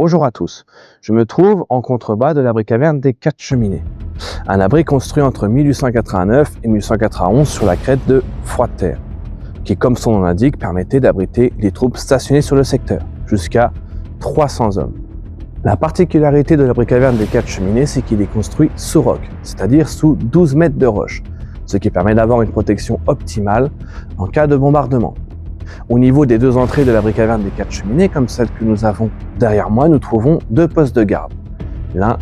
Bonjour à tous, je me trouve en contrebas de l'abri caverne des 4 Cheminées. Un abri construit entre 1889 et 1891 sur la crête de Froide-Terre, qui, comme son nom l'indique, permettait d'abriter les troupes stationnées sur le secteur, jusqu'à 300 hommes. La particularité de l'abri caverne des 4 Cheminées, c'est qu'il est construit sous roc, c'est-à-dire sous 12 mètres de roche, ce qui permet d'avoir une protection optimale en cas de bombardement. Au niveau des deux entrées de l'abri caverne des 4 Cheminées, comme celle que nous avons derrière moi, nous trouvons deux postes de garde, l'un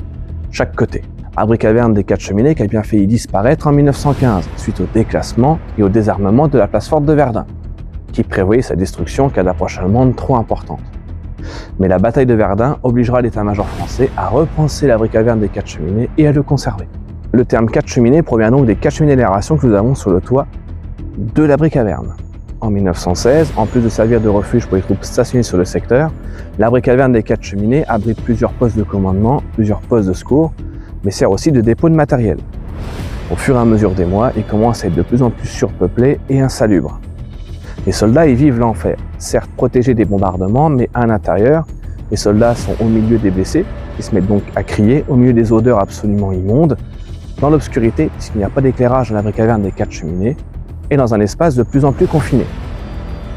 chaque côté. Abri caverne des 4 Cheminées qui a bien failli disparaître en 1915, suite au déclassement et au désarmement de la place forte de Verdun, qui prévoyait sa destruction en cas d'approche allemande trop importante. Mais la bataille de Verdun obligera l'état-major français à repenser l'abri caverne des 4 Cheminées et à le conserver. Le terme 4 Cheminées provient donc des 4 cheminées d'aération que nous avons sur le toit de l'abri caverne. En 1916, en plus de servir de refuge pour les troupes stationnées sur le secteur, l'abri caverne des 4 Cheminées abrite plusieurs postes de commandement, plusieurs postes de secours, mais sert aussi de dépôt de matériel. Au fur et à mesure des mois, il commence à être de plus en plus surpeuplé et insalubre. Les soldats y vivent l'enfer, certes protégés des bombardements, mais à l'intérieur, les soldats sont au milieu des blessés, qui se mettent donc à crier, au milieu des odeurs absolument immondes, dans l'obscurité, puisqu'il n'y a pas d'éclairage dans l'abri caverne des 4 Cheminées, et dans un espace de plus en plus confiné,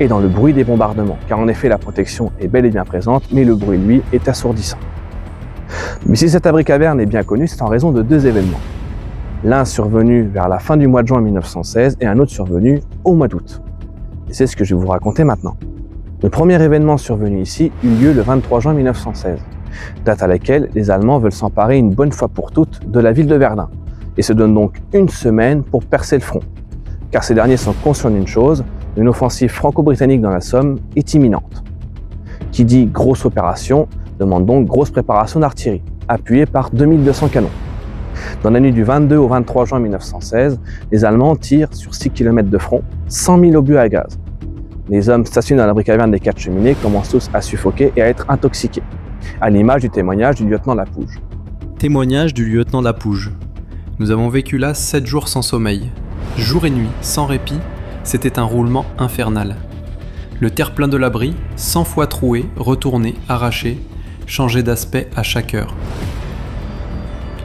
et dans le bruit des bombardements, car en effet la protection est bel et bien présente, mais le bruit, lui, est assourdissant. Mais si cet abri caverne est bien connu, c'est en raison de deux événements. L'un survenu vers la fin du mois de juin 1916 et un autre survenu au mois d'août. Et c'est ce que je vais vous raconter maintenant. Le premier événement survenu ici eut lieu le 23 juin 1916, date à laquelle les Allemands veulent s'emparer une bonne fois pour toutes de la ville de Verdun, et se donnent donc une semaine pour percer le front. Car ces derniers sont conscients d'une chose, une offensive franco-britannique dans la Somme est imminente. Qui dit grosse opération, demande donc grosse préparation d'artillerie, appuyée par 2200 canons. Dans la nuit du 22 au 23 juin 1916, les Allemands tirent sur 6 km de front 100 000 obus à gaz. Les hommes stationnés dans l'abri caverne des 4 Cheminées commencent tous à suffoquer et à être intoxiqués, à l'image du témoignage du lieutenant Lapouge. Témoignage du lieutenant Lapouge. Nous avons vécu là 7 jours sans sommeil. Jour et nuit, sans répit, c'était un roulement infernal. Le terre-plein de l'abri, 100 fois troué, retourné, arraché, changeait d'aspect à chaque heure.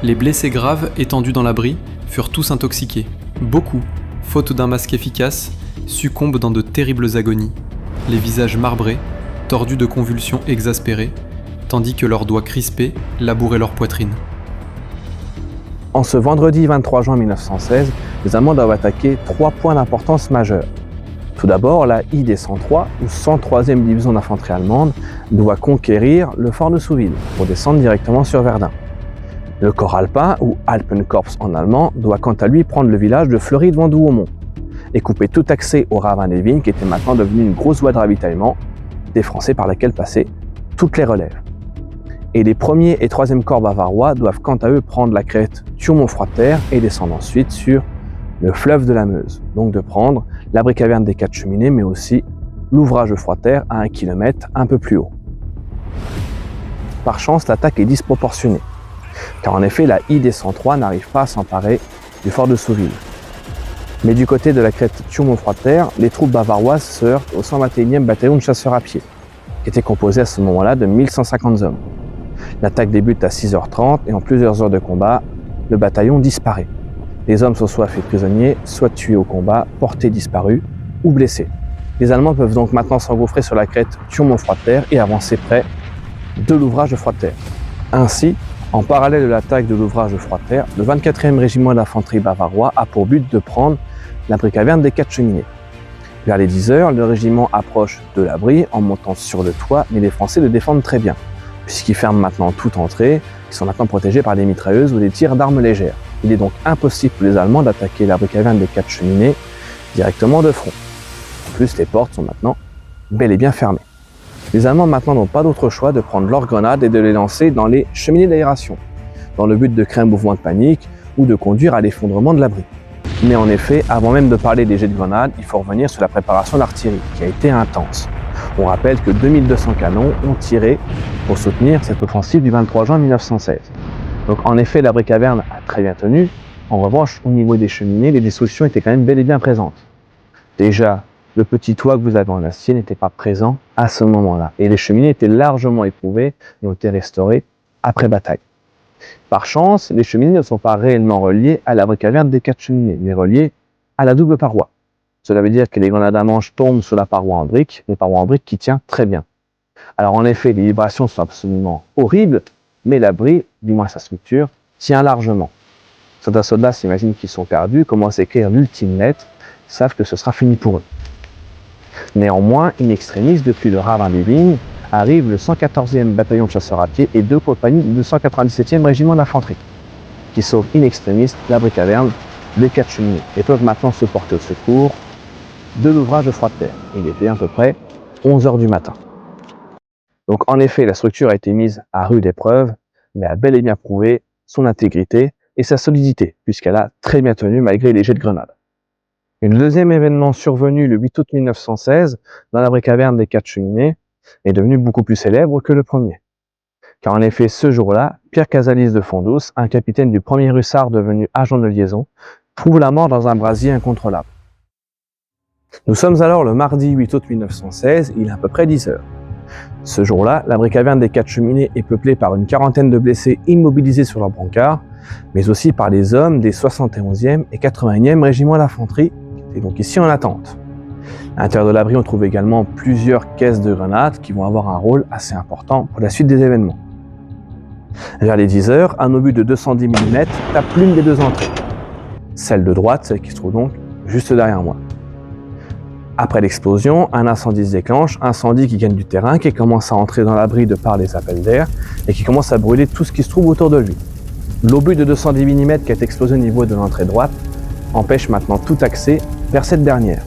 Les blessés graves étendus dans l'abri furent tous intoxiqués. Beaucoup, faute d'un masque efficace, succombent dans de terribles agonies, les visages marbrés, tordus de convulsions exaspérées, tandis que leurs doigts crispés labouraient leur poitrine. En ce vendredi 23 juin 1916, les Allemands doivent attaquer 3 points d'importance majeure. Tout d'abord, la ID 103, ou 103e division d'infanterie allemande, doit conquérir le fort de Souville pour descendre directement sur Verdun. Le corps alpin, ou Alpenkorps en allemand, doit quant à lui prendre le village de Fleury-devant-Douaumont et couper tout accès au ravin des Vignes qui était maintenant devenu une grosse voie de ravitaillement des Français par laquelle passaient toutes les relèves. Et les 1er et 3e corps bavarois doivent quant à eux prendre la crête Thioumont-Froide-Terre et descendre ensuite sur le fleuve de la Meuse, donc de prendre l'abri caverne des 4 Cheminées, mais aussi l'ouvrage de Froide-Terre à 1 km un peu plus haut. Par chance, l'attaque est disproportionnée, car en effet, la ID 103 n'arrive pas à s'emparer du fort de Souville. Mais du côté de la crête Thioumont-Froide-Terre, les troupes bavaroises se heurtent au 121e bataillon de chasseurs à pied, qui était composé à ce moment-là de 1150 hommes. L'attaque débute à 6h30 et en plusieurs heures de combat, le bataillon disparaît. Les hommes sont soit faits prisonniers, soit tués au combat, portés disparus ou blessés. Les Allemands peuvent donc maintenant s'engouffrer sur la crête Thioumont-Froide-Terre et avancer près de l'ouvrage de Froide-Terre. Ainsi, en parallèle de l'attaque de l'ouvrage de Froide-Terre, le 24e régiment d'infanterie bavarois a pour but de prendre l'abri caverne des 4 Cheminées. Vers les 10h, le régiment approche de l'abri en montant sur le toit, mais les Français le défendent très bien, puisqu'ils ferment maintenant toute entrée, ils sont maintenant protégés par des mitrailleuses ou des tirs d'armes légères. Il est donc impossible pour les Allemands d'attaquer l'abri caverne des 4 Cheminées directement de front. En plus, les portes sont maintenant bel et bien fermées. Les Allemands maintenant n'ont pas d'autre choix de prendre leurs grenades et de les lancer dans les cheminées d'aération, dans le but de créer un mouvement de panique ou de conduire à l'effondrement de l'abri. Mais en effet, avant même de parler des jets de grenades, il faut revenir sur la préparation d'artillerie, qui a été intense. On rappelle que 2200 canons ont tiré pour soutenir cette offensive du 23 juin 1916. Donc en effet, l'abri caverne a très bien tenu. En revanche, au niveau des cheminées, les destructions étaient quand même bel et bien présentes. Déjà, le petit toit que vous avez en acier n'était pas présent à ce moment-là. Et les cheminées étaient largement éprouvées et ont été restaurées après bataille. Par chance, les cheminées ne sont pas réellement reliées à l'abri caverne des 4 cheminées, mais reliées à la double paroi. Cela veut dire que les grenades à manche tombent sur la paroi en briques, une paroi en briques qui tient très bien. Alors en effet, les vibrations sont absolument horribles, mais l'abri, du moins sa structure, tient largement. Certains soldats s'imaginent qu'ils sont perdus, commencent à écrire l'ultime lettre, savent que ce sera fini pour eux. Néanmoins, in extremis, depuis le ravin des Vignes, arrive le 114e bataillon de chasseurs à pied et 2 compagnies du 297e régiment d'infanterie, qui sauvent in extremis l'abri caverne des 4 cheminées et peuvent maintenant se porter au secours de l'ouvrage de Froidterre. Il était à peu près 11 h du matin. Donc en effet, la structure a été mise à rude épreuve, mais a bel et bien prouvé son intégrité et sa solidité, puisqu'elle a très bien tenu malgré les jets de grenades. Le deuxième événement survenu le 8 août 1916 dans l'abri caverne des 4 cheminées est devenu beaucoup plus célèbre que le premier. Car en effet, ce jour-là, Pierre Casalis de Fondous, un capitaine du 1er hussard devenu agent de liaison, trouve la mort dans un brasier incontrôlable. Nous sommes alors le mardi 8 août 1916, il est à peu près 10 h. Ce jour-là, l'abri caverne des 4 cheminées est peuplé par une quarantaine de blessés immobilisés sur leur brancard, mais aussi par les hommes des 71e et 81e régiments d'infanterie, qui étaient donc ici en attente. À l'intérieur de l'abri, on trouve également plusieurs caisses de grenades qui vont avoir un rôle assez important pour la suite des événements. Vers les 10 h, un obus de 210 mm tape l'une des 2 entrées. Celle de droite, celle qui se trouve donc juste derrière moi. Après l'explosion, un incendie se déclenche, incendie qui gagne du terrain, qui commence à entrer dans l'abri de par les appels d'air et qui commence à brûler tout ce qui se trouve autour de lui. L'obus de 210 mm qui est explosé au niveau de l'entrée droite empêche maintenant tout accès vers cette dernière.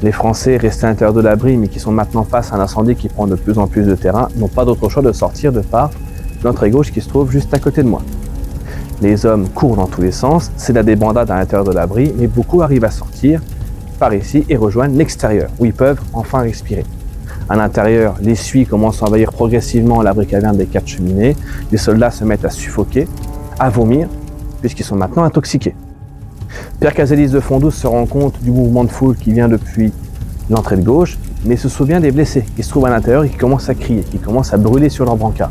Les Français restés à l'intérieur de l'abri mais qui sont maintenant face à un incendie qui prend de plus en plus de terrain n'ont pas d'autre choix de sortir de par l'entrée gauche qui se trouve juste à côté de moi. Les hommes courent dans tous les sens, c'est la débandade à l'intérieur de l'abri, mais beaucoup arrivent à sortir par ici et rejoignent l'extérieur, où ils peuvent enfin respirer. À l'intérieur, les suies commencent à envahir progressivement l'abri caverne des 4 cheminées, les soldats se mettent à suffoquer, à vomir, puisqu'ils sont maintenant intoxiqués. Pierre Casalis de Fondous se rend compte du mouvement de foule qui vient depuis l'entrée de gauche, mais se souvient des blessés qui se trouvent à l'intérieur et qui commencent à crier, qui commencent à brûler sur leur brancard,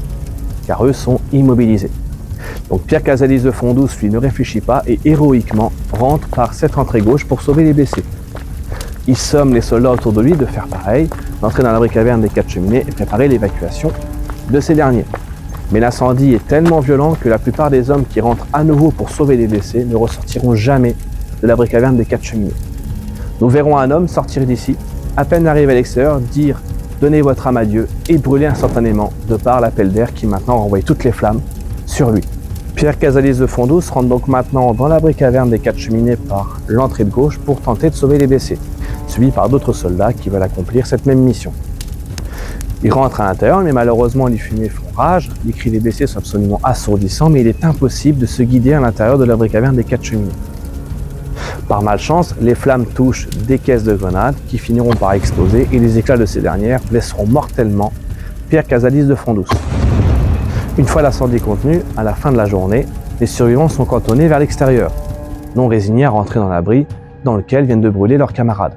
car eux sont immobilisés. Donc Pierre Casalis de Fondous, lui, ne réfléchit pas et héroïquement rentre par cette entrée gauche pour sauver les blessés. Il somme les soldats autour de lui de faire pareil, d'entrer dans l'abri caverne des 4 cheminées et préparer l'évacuation de ces derniers. Mais l'incendie est tellement violent que la plupart des hommes qui rentrent à nouveau pour sauver les blessés ne ressortiront jamais de l'abri caverne des 4 cheminées. Nous verrons un homme sortir d'ici, à peine arrivé à l'extérieur, dire « Donnez votre âme à Dieu » et brûler instantanément de par l'appel d'air qui maintenant renvoie toutes les flammes sur lui. Pierre Casalis de Fondous rentre donc maintenant dans l'abri caverne des 4 cheminées par l'entrée de gauche pour tenter de sauver les blessés, suivi par d'autres soldats qui veulent accomplir cette même mission. Il rentre à l'intérieur, mais malheureusement les fumées font rage, les cris des blessés sont absolument assourdissants, mais il est impossible de se guider à l'intérieur de l'abri caverne des 4 cheminées. Par malchance, les flammes touchent des caisses de grenades qui finiront par exploser et les éclats de ces dernières blesseront mortellement Pierre Casalis de Fondous. Une fois l'incendie contenu, à la fin de la journée, les survivants sont cantonnés vers l'extérieur, non résignés à rentrer dans l'abri dans lequel viennent de brûler leurs camarades.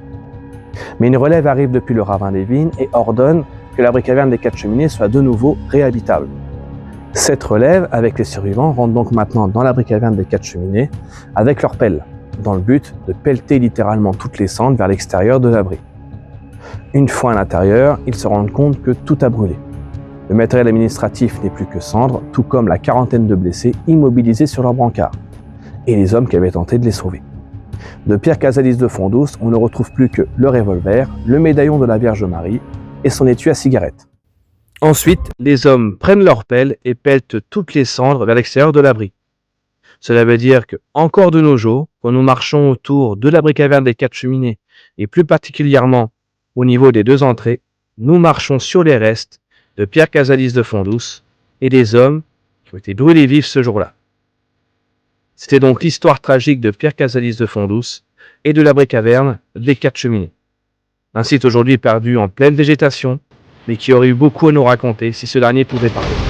Mais une relève arrive depuis le ravin des Vignes et ordonne que l'abri caverne des 4 cheminées soit de nouveau réhabitable. Cette relève, avec les survivants, rentre donc maintenant dans l'abri caverne des 4 cheminées avec leurs pelles, dans le but de pelleter littéralement toutes les cendres vers l'extérieur de l'abri. Une fois à l'intérieur, ils se rendent compte que tout a brûlé. Le matériel administratif n'est plus que cendre, tout comme la quarantaine de blessés immobilisés sur leur brancard, et les hommes qui avaient tenté de les sauver. De Pierre Casalis de Fondous, on ne retrouve plus que le revolver, le médaillon de la Vierge Marie et son étui à cigarette. Ensuite, les hommes prennent leur pelle et pelletent toutes les cendres vers l'extérieur de l'abri. Cela veut dire que, encore de nos jours, quand nous marchons autour de l'abri caverne des 4 cheminées, et plus particulièrement au niveau des 2 entrées, nous marchons sur les restes de Pierre Casalis de Fondous et des hommes qui ont été brûlés vifs ce jour-là. C'était donc l'histoire tragique de Pierre Casalis de Fondous et de l'abri caverne des 4 cheminées. Un site aujourd'hui perdu en pleine végétation, mais qui aurait eu beaucoup à nous raconter si ce dernier pouvait parler.